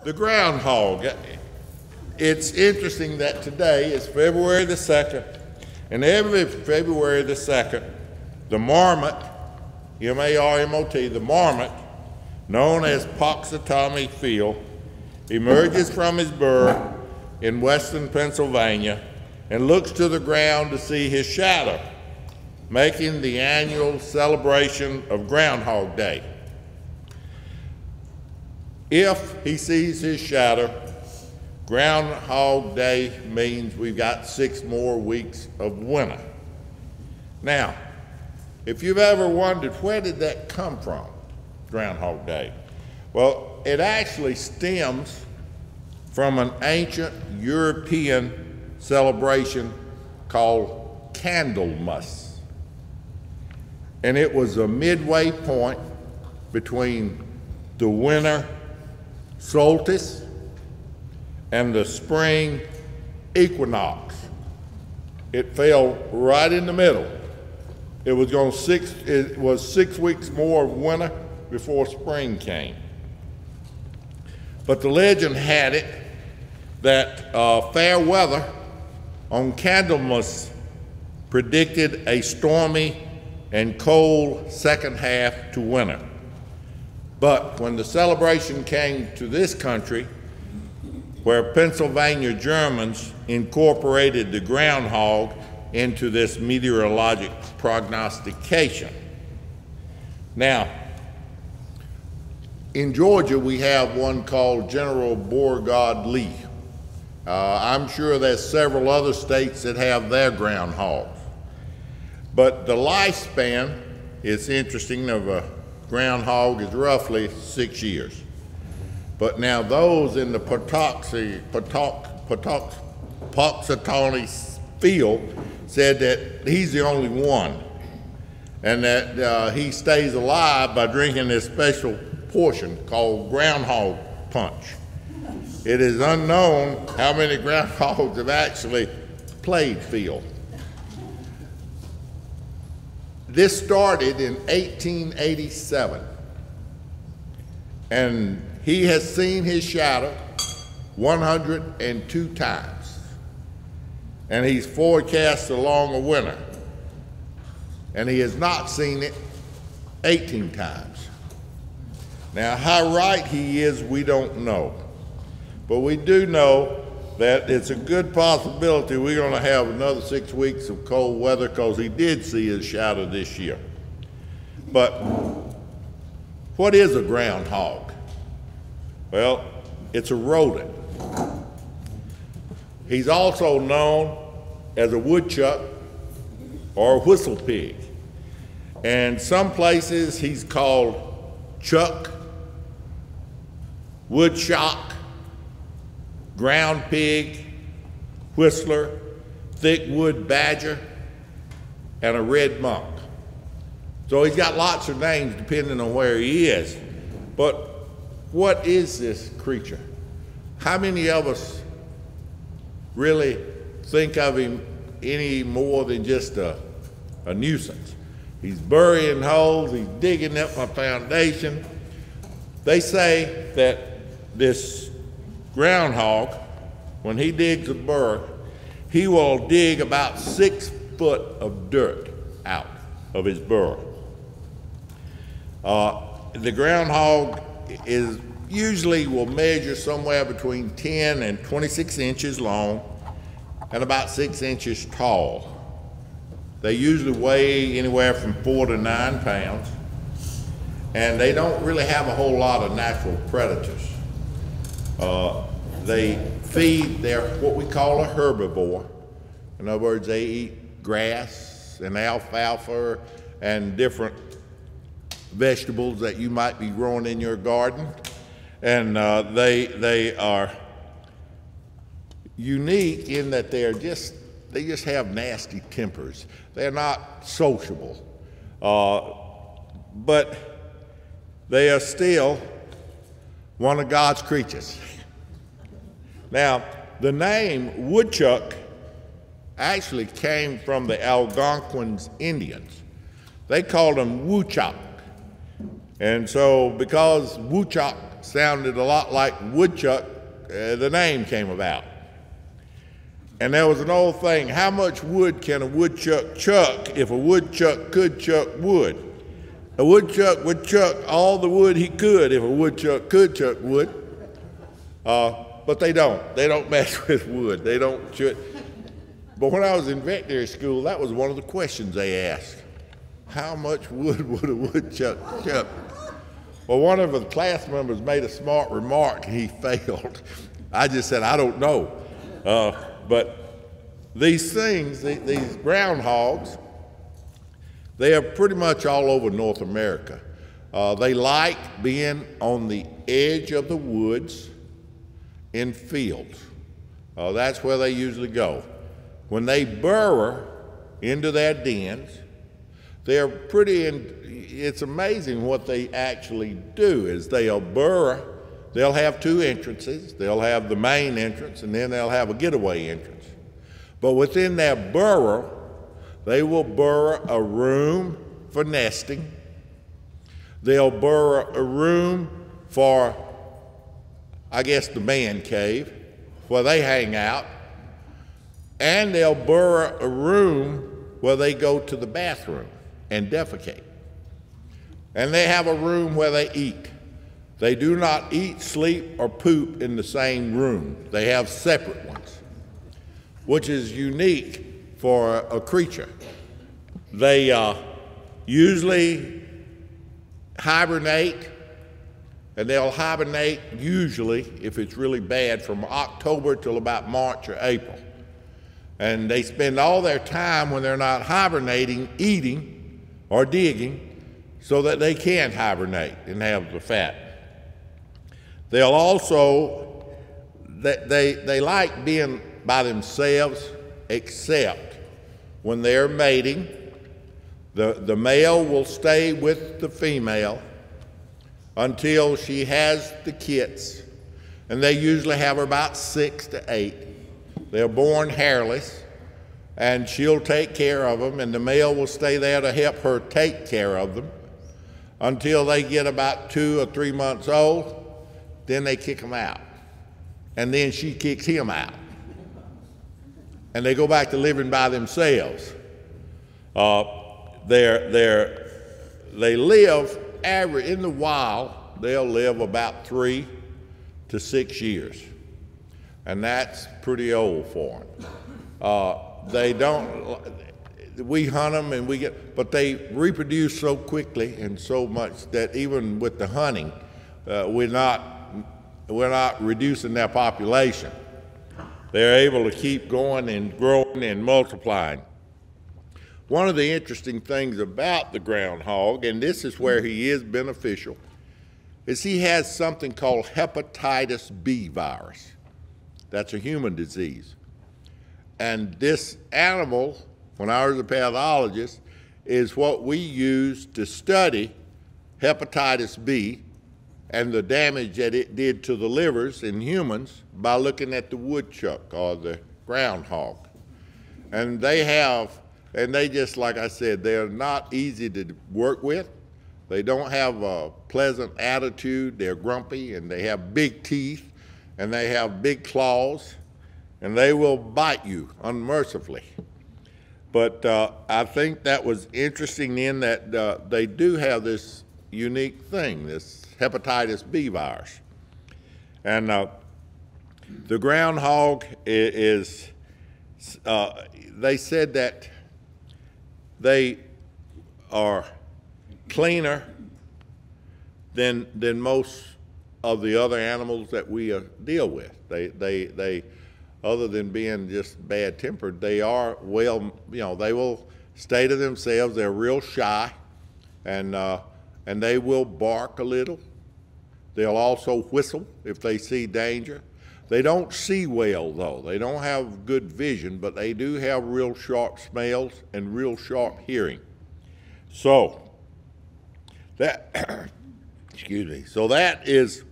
The groundhog. It's interesting that today is February the 2nd, and every February the 2nd, the marmot, M-A-R-M-O-T, the marmot, known as Punxsutawney Phil, emerges from his burrow in western Pennsylvania and looks to the ground to see his shadow, making the annual celebration of Groundhog Day. If he sees his shadow, Groundhog Day means we've got 6 more weeks of winter. Now, if you've ever wondered where did that come from, Groundhog Day? Well, it actually stems from an ancient European celebration called Candlemas. And it was a midway point between the winter solstice and the spring equinox. It fell right in the middle. It was 6 weeks more of winter before spring came. But the legend had it that fair weather on Candlemas predicted a stormy and cold second half to winter. But when the celebration came to this country, where Pennsylvania Germans incorporated the groundhog into this meteorologic prognostication. Now, in Georgia, we have one called General Beauregard Lee. I'm sure there's several other states that have their groundhogs. But the lifespan, it's interesting, of a groundhog is roughly 6 years. But now those in the Punxsutawney Phil said that he's the only one, and that he stays alive by drinking this special portion called groundhog punch. It is unknown how many groundhogs have actually played Phil. This started in 1887, and he has seen his shadow 102 times, and he's forecast along a winter, and he has not seen it 18 times. Now, how right he is, we don't know, but we do know that it's a good possibility we're going to have another 6 weeks of cold weather, because he did see his shadow this year. But what is a groundhog? Well, it's a rodent. He's also known as a woodchuck or a whistle pig. And some places he's called chuck, woodchuck, ground pig, whistler, thick wood badger, and a red monk. So he's got lots of names depending on where he is. But what is this creature? How many of us really think of him any more than just a nuisance? He's burying holes, he's digging up my foundation. They say that this groundhog, when he digs a burrow, he will dig about 6 foot of dirt out of his burrow. The groundhog will measure somewhere between 10 and 26 inches long and about 6 inches tall. They usually weigh anywhere from 4 to 9 pounds, and they don't really have a whole lot of natural predators. They feed, they're what we call a herbivore. In other words, they eat grass and alfalfa and different vegetables that you might be growing in your garden. And they are unique in that they just have nasty tempers. They're not sociable, but they are still one of God's creatures. Now, the name woodchuck actually came from the Algonquin Indians. They called them woodchuck. And so because woodchuck sounded a lot like woodchuck, the name came about. And there was an old thing, how much wood can a woodchuck chuck if a woodchuck could chuck wood? A woodchuck would chuck all the wood he could if a woodchuck could chuck wood. But they don't. They don't mess with wood. They don't chew it. But when I was in veterinary school, that was one of the questions they asked. How much wood would a woodchuck chuck? Well, one of the class members made a smart remark and he failed. I just said, I don't know. But these things, these groundhogs, they are pretty much all over North America. They like being on the edge of the woods in fields. That's where they usually go. When they burrow into their dens, they're it's amazing what they actually do is they'll burrow. They'll have two entrances. They'll have the main entrance and then they'll have a getaway entrance. But within their burrow, they will burrow a room for nesting. They'll burrow a room for, I guess, the man cave where they hang out. And they'll burrow a room where they go to the bathroom and defecate. And they have a room where they eat. They do not eat, sleep, or poop in the same room. They have separate ones, which is unique for a creature. They usually hibernate, and they'll hibernate usually, if it's really bad, from October till about March or April. And they spend all their time when they're not hibernating, eating or digging, so that they can hibernate and have the fat. They'll also, they like being by themselves, except when they're mating. The male will stay with the female until she has the kits, and they usually have about 6 to 8. They're born hairless, and she'll take care of them, and the male will stay there to help her take care of them until they get about 2 or 3 months old. Then they kick them out, and then she kicks him out, and they go back to living by themselves. They live in the wild. They'll live about 3 to 6 years, and that's pretty old for them. We hunt them and but they reproduce so quickly and so much that even with the hunting, we're not reducing their population. They're able to keep going and growing and multiplying. One of the interesting things about the groundhog, and this is where he is beneficial, is he has something called hepatitis B virus. That's a human disease. And this animal, when I was a pathologist, is what we use to study hepatitis B and the damage that it did to the livers in humans by looking at the woodchuck or the groundhog. And they just, like I said, they're not easy to work with. They don't have a pleasant attitude. They're grumpy, and they have big teeth, and they have big claws, and they will bite you unmercifully. But I think that was interesting in that they do have this unique thing, this hepatitis B virus. And the groundhog is they said that they are cleaner than most of the other animals that we deal with. They other than being just bad-tempered, they are they will stay to themselves. They're real shy, and they will bark a little. They'll also whistle if they see danger. They don't see well, though. They don't have good vision, but they do have real sharp smells and real sharp hearing. So that, excuse me, so that is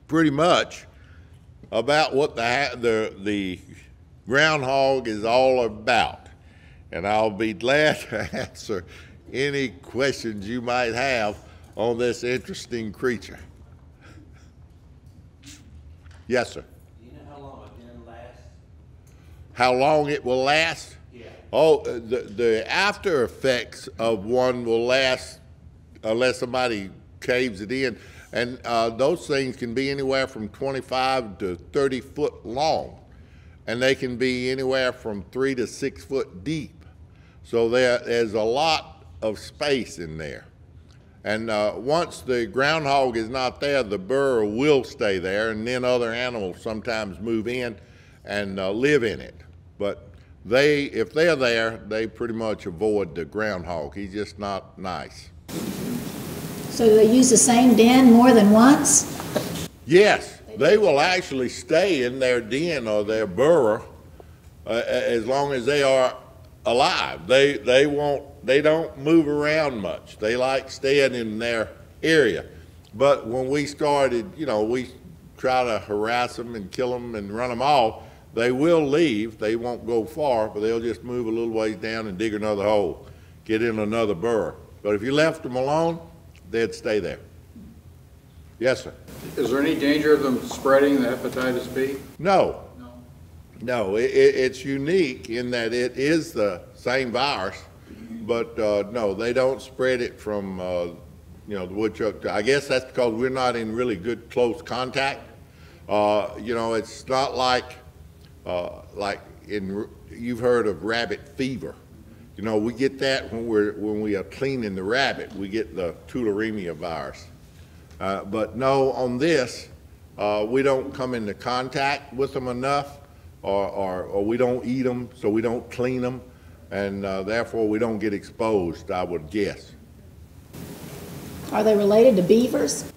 pretty much about what the groundhog is all about. And I'll be glad to answer any questions you might have on this interesting creature. Yes, sir. Do you know how long a den lasts? How long it will last? Yeah. Oh, the after effects of one will last unless somebody caves it in. And those things can be anywhere from 25 to 30 foot long. And they can be anywhere from 3 to 6 foot deep. So there's a lot of space in there. And once the groundhog is not there, the burrow will stay there, and then other animals sometimes move in and live in it. But if they're there, they pretty much avoid the groundhog. He's just not nice. So do they use the same den more than once? Yes, they will actually stay in their den or their burrow as long as they are alive. They don't move around much. They like staying in their area. But when we started, we try to harass them and kill them and run them off, they will leave. They won't go far, but they'll just move a little ways down and dig another hole, get in another burrow. But if you left them alone, they'd stay there. Yes, sir. Is there any danger of them spreading the hepatitis B? No. No, it's unique in that it is the same virus, but no, they don't spread it from the woodchuck. I guess that's because we're not in really good close contact. It's not like you've heard of rabbit fever. We get that when we are cleaning the rabbit. We get the tularemia virus. But no, on this, we don't come into contact with them enough, or we don't eat them, so we don't clean them, and therefore we don't get exposed, I would guess. Are they related to beavers?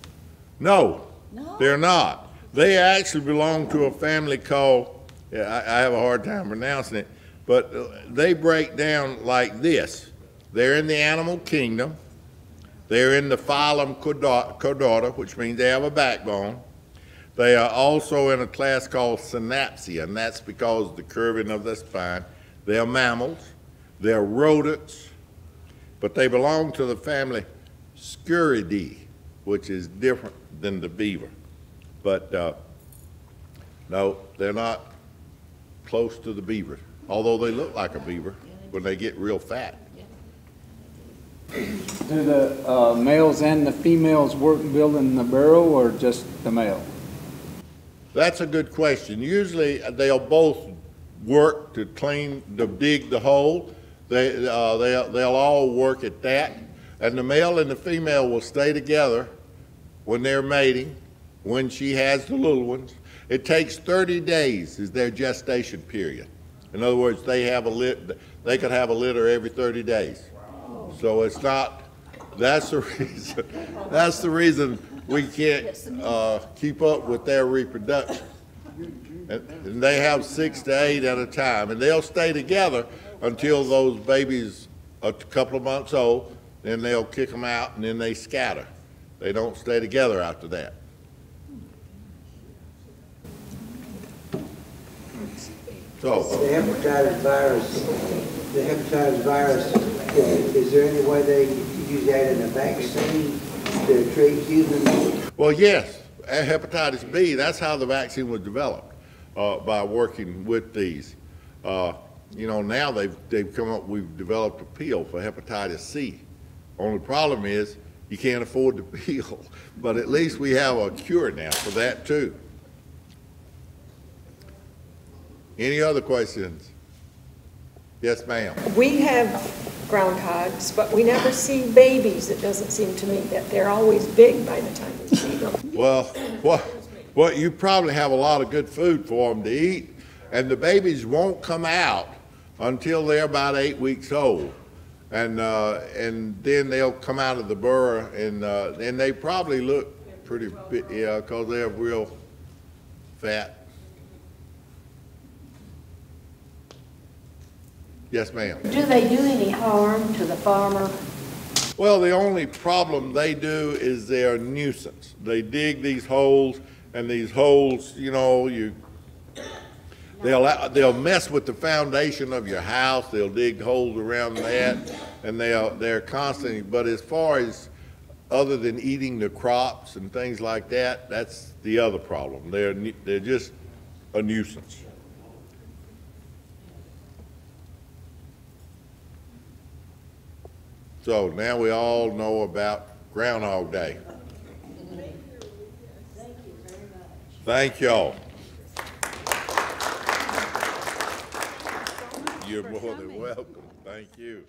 No, No? they're not. They actually belong to a family called, I have a hard time pronouncing it, but they break down like this. They're in the animal kingdom. They're in the phylum Chordata, which means they have a backbone. They are also in a class called Synapsia, and that's because of the curving of the spine. They're mammals, they're rodents, but they belong to the family Scuridae, which is different than the beaver. But no, they're not close to the beaver, although they look like a beaver when they get real fat. Do the males and the females work building the burrow, or just the male? That's a good question. Usually they'll both work to dig the hole. They'll all work at that. And the male and the female will stay together when they're mating, when she has the little ones. It takes 30 days is their gestation period. In other words, they could have a litter every 30 days. So it's not, that's the reason we can't keep up with their reproduction. And they have 6 to 8 at a time, and they'll stay together until those babies are a couple of months old, then they'll kick them out and then they scatter. They don't stay together after that. So The hepatitis virus, is there any way they use that in a vaccine to treat humans? well, yes, hepatitis B, that's how the vaccine was developed, by working with these. Now they've come up, we've developed a pill for hepatitis C. Only problem is you can't afford the pill, but at least we have a cure now for that too. Any other questions? Yes, ma'am. We have groundhogs, but we never see babies. It doesn't seem to me that they're always big by the time we see them. Well, you probably have a lot of good food for them to eat, and the babies won't come out until they're about 8 weeks old. And then they'll come out of the burrow, and they probably look pretty big, yeah, because they're real fat. Yes, ma'am. Do they do any harm to the farmer? Well, the only problem they do is they're a nuisance. They dig these holes, and these holes, they'll mess with the foundation of your house. They'll dig holes around that, and they're constantly. But as far as other than eating the crops and things like that, that's the other problem. They're just a nuisance. So now we all know about Groundhog Day. Thank y'all. You're more than welcome. Thank you.